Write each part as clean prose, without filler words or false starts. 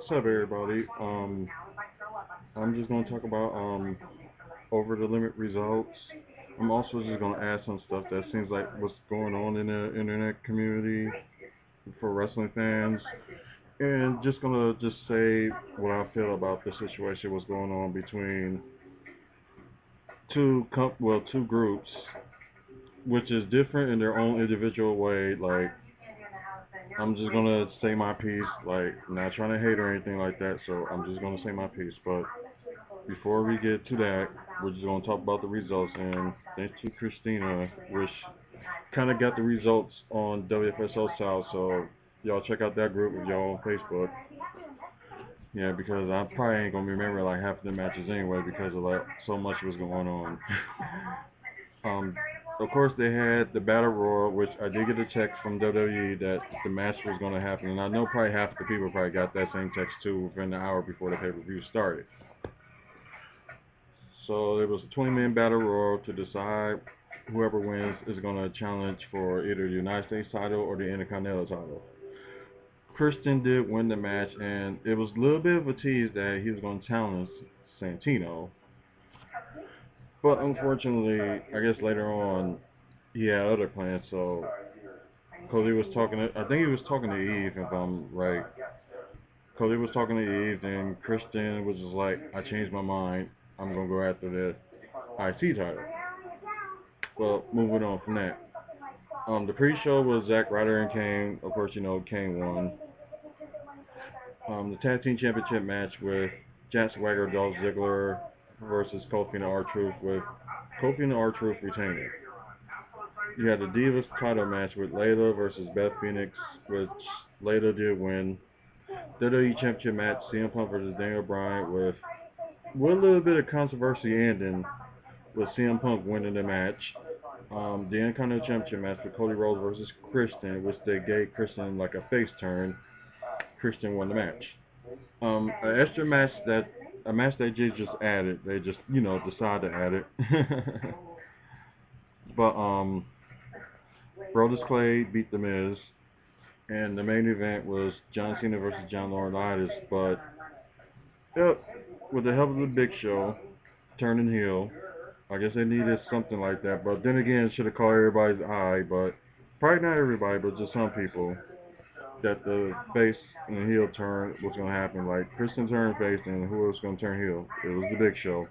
What's up, everybody? I'm just gonna talk about over the limit results. I'm also just gonna add some stuff that seems like what's going on in the internet community for wrestling fans, and just gonna just say what I feel about the situation, what's going on between two groups, which is different in their own individual way. Like, I'm just gonna say my piece, like, not trying to hate or anything like that. So I'm just gonna say my piece, but before we get to that, we're just going to talk about the results. And thanks to Christina, which kind of got the results on WFSO South. So y'all check out that group if y'all on Facebook. Yeah, because I probably ain't gonna remember like half of the matches anyway because of like so much was going on. um, of course they had the Battle Royal, which I did get a text from WWE that the match was gonna happen, and I know probably half the people probably got that same text too within the hour before the pay-per-view started. So it was a 20-man battle royal to decide whoever wins is going to challenge for either the United States title or the Intercontinental title. Christian did win the match, and it was a little bit of a tease that he was going to challenge Santino. But unfortunately, I guess later on, he had other plans. So, because he was talking to, I think he was talking to Eve, if I'm right. Because he was talking to Eve, and Christian was just like, I changed my mind. I'm going to go after the IC title. Well, moving on from that. The pre-show was Zack Ryder and Kane. Of course, you know Kane won. The tag team championship match with Jack Swagger, Dolph Ziggler versus Kofi and R-Truth with Kofi and R-Truth retaining. You had the Divas title match with Layla versus Beth Phoenix, which Layla did win. WWE Championship match, CM Punk versus Daniel Bryan with a little bit of controversy ending with CM Punk winning the match. The Intercontinental Championship match with Cody Rhodes versus Christian, which they gave Christian like a face turn. Christian won the match. An extra match that a match they just added. They just decided to add it. But Brodus Clay beat the Miz, and the main event was John Cena versus John Laurinaitis. But yep, with the help of the Big Show turning heel, I guess they needed something like that. But then again, should have caught everybody's eye. But probably not everybody, but just some people. That the face and heel turn was going to happen. Like Christian turned face, and who was going to turn heel? It was the Big Show.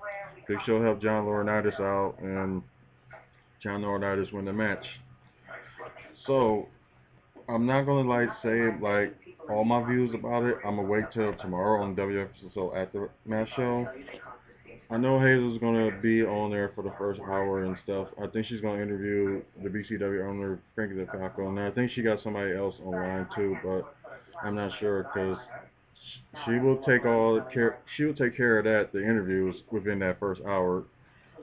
Big Show helped John Laurinaitis out, and John Laurinaitis win the match. So I'm not gonna like say like all my views about it. I'm gonna wait till tomorrow on WFSO at the match show. I know Hazel's gonna be on there for the first hour and stuff. I think she's gonna interview the BCW owner Frankie DeFalco, and I think she got somebody else online too, but I'm not sure because she will take all care. She will take care of that the interviews within that first hour.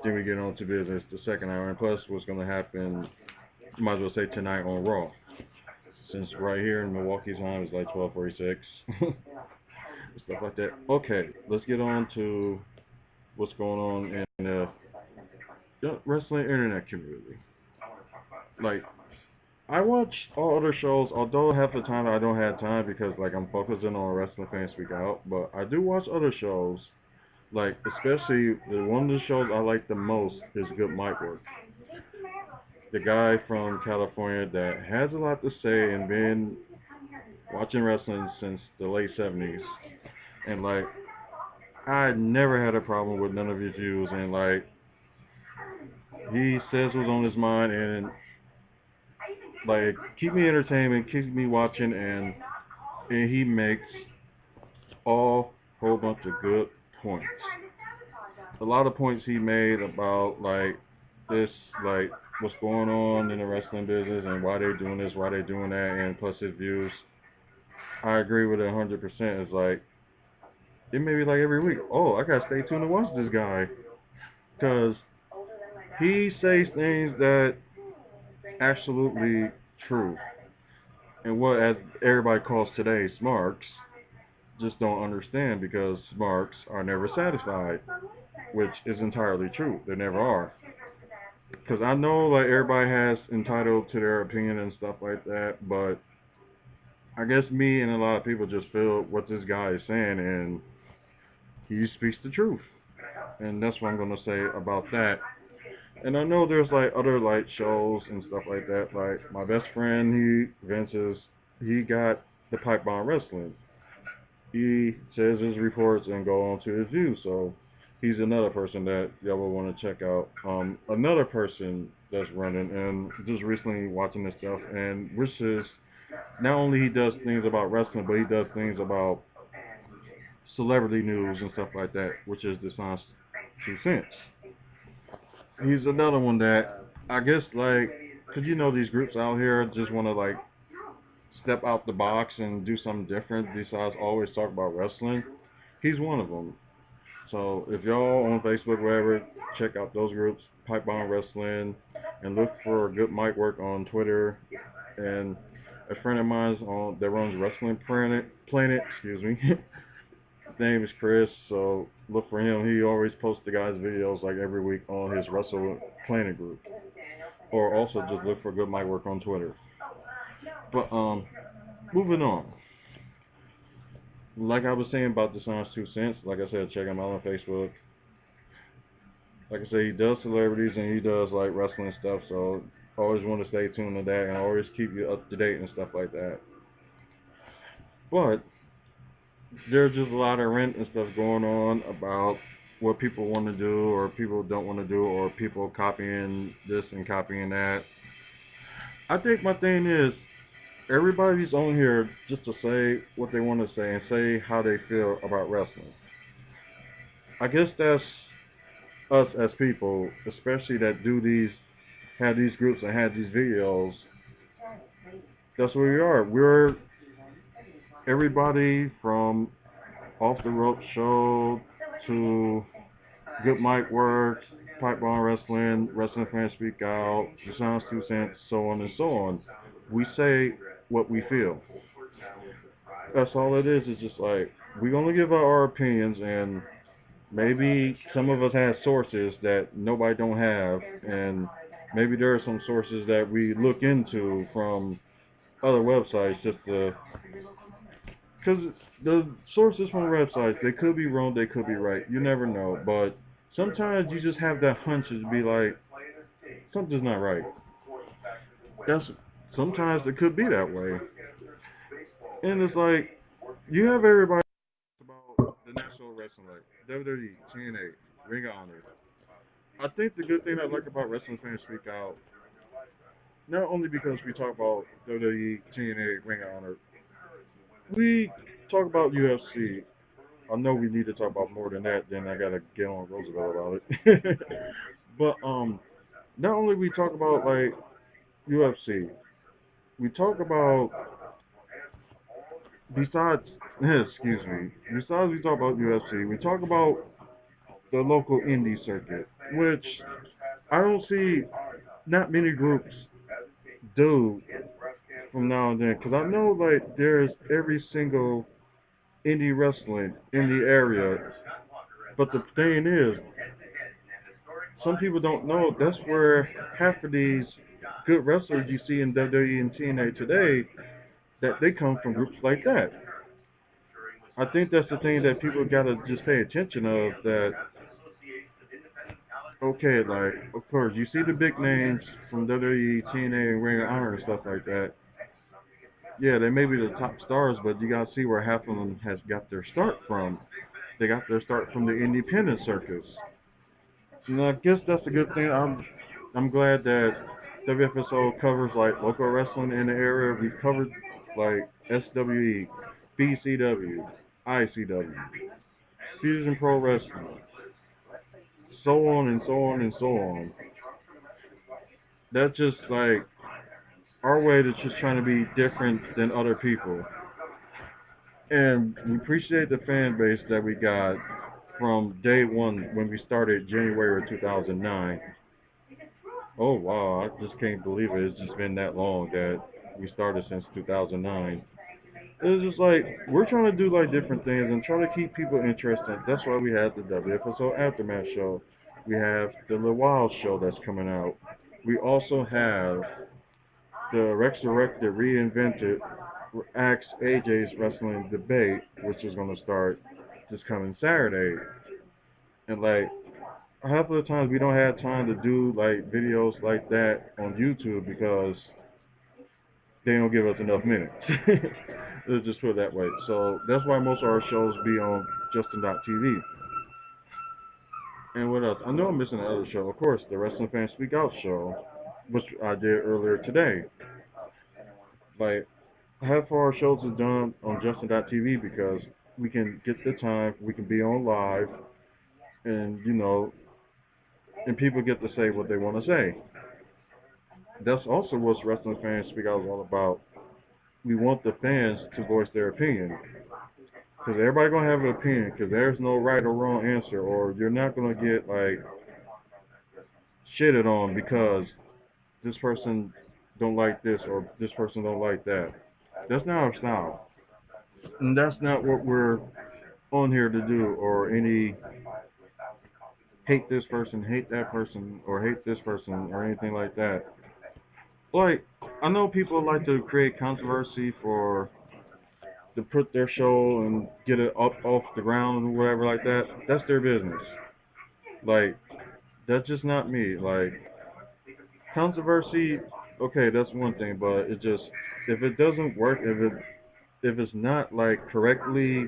Then we get on to business the second hour, and plus what's gonna happen? Might as well say tonight on Raw, since right here in Milwaukee time is like 12:46. Stuff like that. Okay, let's get on to what's going on in the wrestling internet community. Like, I watch all other shows, although half the time I don't have time because like I'm focusing on Wrestling Fan Speak Out, but I do watch other shows. Like, especially one of the shows I like the most is Good Mic Work. The guy from California that has a lot to say and been watching wrestling since the late 70s. And like, I never had a problem with none of his views, and like, he says what's on his mind, and like, keep me entertained and keep me watching, and he makes all whole bunch of good points. A lot of points he made about like this, like what's going on in the wrestling business and why they're doing this, why they're doing that, and plus his views. I agree with it 100%. It's like it may be like every week. Oh, I gotta stay tuned to watch this guy because he says things that absolutely true. And what as everybody calls today smarks just don't understand because smarks are never satisfied, which is entirely true. They never are. Because I know like everybody has entitled to their opinion and stuff like that, but I guess me and a lot of people just feel what this guy is saying, and he speaks the truth. And that's what I'm gonna say about that. And I know there's like other like shows and stuff like that. Like my best friend, he got the pipe bomb wrestling. He says his reports and go on to his views. So he's another person that y'all will want to check out. Another person that's running and just recently watching this stuff, and which is not only he does things about wrestling, but he does things about celebrity news and stuff like that, which is the Science 2 Cents. He's another one that I guess like, cause you know these groups out here just want to like step out the box and do something different besides always talk about wrestling. He's one of them. So if y'all on Facebook, wherever, check out those groups, Pipe Bomb Wrestling, and look for Good Mic Work on Twitter. And a friend of mine's on that runs Wrestling Planet, excuse me. His name is Chris, so look for him. He always posts the guys' videos like every week on his Wrestle Planet group. Or also just look for Good Mic Work on Twitter. But moving on. Like I was saying about the Science 2 Cents, like I said, check him out on Facebook. Like I said, he does celebrities and he does like wrestling stuff, so always want to stay tuned to that and always keep you up to date and stuff like that. But there's just a lot of rent and stuff going on about what people want to do or people don't want to do or people copying this and copying that. I think my thing is everybody's on here just to say what they want to say and say how they feel about wrestling. I guess that's us as people, especially that do these, have these groups and have these videos. That's what we are. We're everybody from Off the Rope Show to Good Mic Works, Pipe Bomb Wrestling, Wrestling Fans Speak Out, The Sounds 2 Cents, so on and so on. We say what we feel. That's all it is. It's just like we're gonna give out our opinions, and maybe some of us have sources that nobody don't have, and maybe there are some sources that we look into from other websites just to, because the sources from websites, they could be wrong, they could be right. You never know, but sometimes you just have that hunch to be like something's not right. That's sometimes it could be that way, and it's like you have everybody about the National Wrestling League, WWE, TNA, Ring of Honor. I think the good thing I like about Wrestling Fans Speak Out, not only because we talk about WWE, TNA, Ring of Honor, we talk about UFC. I know we need to talk about more than that. Then I gotta get on Roosevelt about it. But not only we talk about like UFC, we talk about besides excuse me, besides we talk about UFC, we talk about the local indie circuit, which I don't see not many groups do from now and then. Because I know like there's every single indie wrestling in the area, but the thing is, some people don't know that's where half of these good wrestlers you see in WWE and TNA today, that they come from groups like that. I think that's the thing that people gotta just pay attention of. That okay, like of course you see the big names from WWE, TNA, and Ring of Honor and stuff like that. Yeah, they may be the top stars, but you gotta see where half of them has got their start from. They got their start from the independent circus. And I guess that's a good thing. I'm glad that WFSO covers like local wrestling in the area. We've covered like SWE, BCW, ICW, Fusion Pro Wrestling, so on and so on and so on. That's just like our way to just trying to be different than other people. And we appreciate the fan base that we got from day one when we started January of 2009. Oh wow, I just can't believe it. It's just been that long that we started since 2009. It's just like we're trying to do like different things and try to keep people interested. That's why we have the WFSO Aftermath show. We have the The Wild show that's coming out. We also have the Rex Resurrected Reinvented. Axe AJ's wrestling debate, which is going to start this coming Saturday. And like half of the times we don't have time to do like videos like that on YouTube because they don't give us enough minutes. Let's just put it that way. So that's why most of our shows be on Justin.tv. And what else? I know I'm missing another show. Of course, the Wrestling Fans Speak Out show, which I did earlier today. Like half of our shows are done on Justin.tv because we can get the time, we can be on live, and and people get to say what they want to say. That's also what Wrestling Fans Speak Out is all about. We want the fans to voice their opinion. Because everybody gonna have an opinion. Because there's no right or wrong answer, or you're not gonna get like shitted on because this person don't like this or this person don't like that. That's not our style, and that's not what we're on here to do. Or any hate this person, hate that person, or hate this person, or anything like that. Like I know people like to create controversy for to put their show and get it up off the ground or whatever like that. That's their business. Like that's just not me. Like controversy, okay, that's one thing, but it just if it doesn't work, if it's not like correctly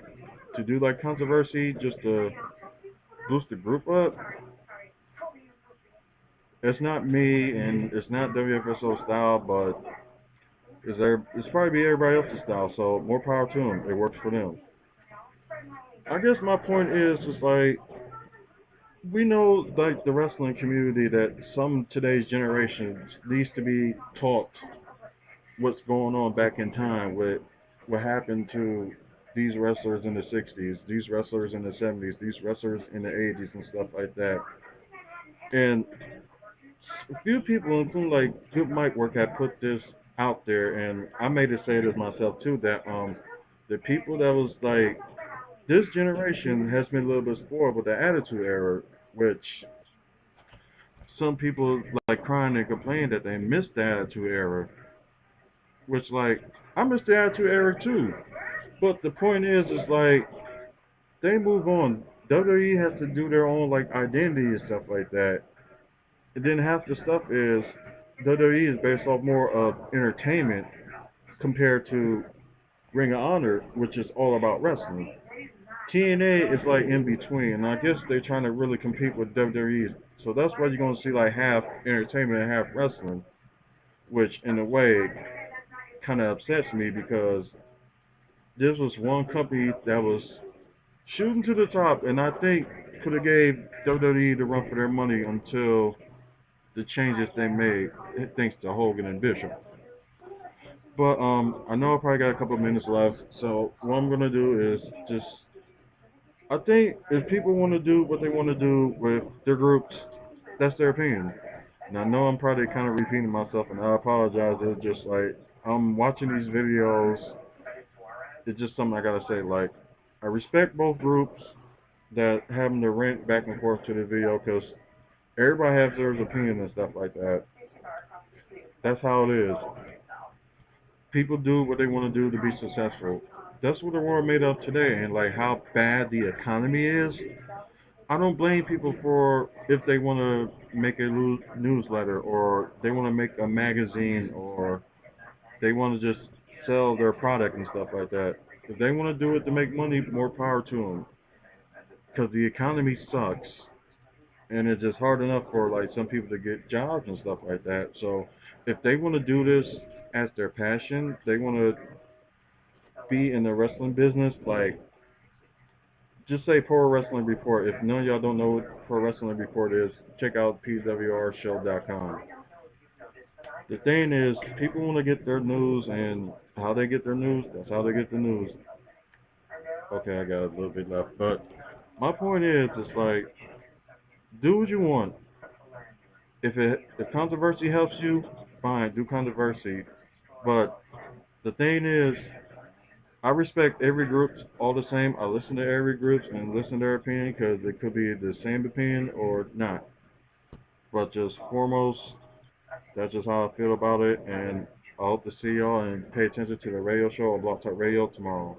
to do like controversy just to boost the group up, it's not me and it's not WFSO style, but it's probably everybody else's style. So more power to them. It works for them. I guess my point is just like we know like the wrestling community that some today's generation needs to be taught what's going on back in time with what happened to these wrestlers in the 60s, these wrestlers in the 70s, these wrestlers in the 80s and stuff like that. And a few people, including like good mic work, have put this out there, and I made it say this myself too that the people that was like this generation has been a little bit spoiled with the Attitude Era, which some people like crying and complaining that they missed the Attitude Era, which like I missed the Attitude Era too. But the point is like they move on. WWE has to do their own like identity and stuff like that. And then half the stuff is WWE is based off more of entertainment compared to Ring of Honor, which is all about wrestling. TNA is like in between, and I guess they're trying to really compete with WWE. So that's why you're gonna see like half entertainment and half wrestling, which in a way kind of upsets me because this was one company that was shooting to the top, and I think could have gave WWE the run for their money until the changes they made, thanks to Hogan and Bishop. But I know I probably got a couple of minutes left, so what I'm gonna do is just I think if people want to do what they want to do with their groups, that's their opinion. And I know I'm probably kind of repeating myself, and I apologize. It's just like I'm watching these videos. It's just something I gotta say. Like I respect both groups that having to rant back and forth to the video because everybody has their opinion and stuff like that. That's how it is. People do what they want to do to be successful. That's what the world made of today, and like how bad the economy is. I don't blame people for if they want to make a newsletter or they want to make a magazine or they want to just sell their product and stuff like that. If they want to do it to make money, more power to them. Because the economy sucks, and it's just hard enough for like some people to get jobs and stuff like that. So if they want to do this as their passion, they want to be in the wrestling business, like just say Pro Wrestling Report. If none of y'all don't know what Pro Wrestling Report is, check out pwrshow.com. The thing is, people want to get their news, and how they get their news, that's how they get the news. Okay, I got a little bit left, but my point is, it's like, do what you want. If controversy helps you, fine, do controversy. But the thing is, I respect every group all the same. I listen to every group and listen to their opinion because it could be the same opinion or not. But just foremost, that's just how I feel about it. And I hope to see y'all and pay attention to the radio show on Block Talk Radio tomorrow.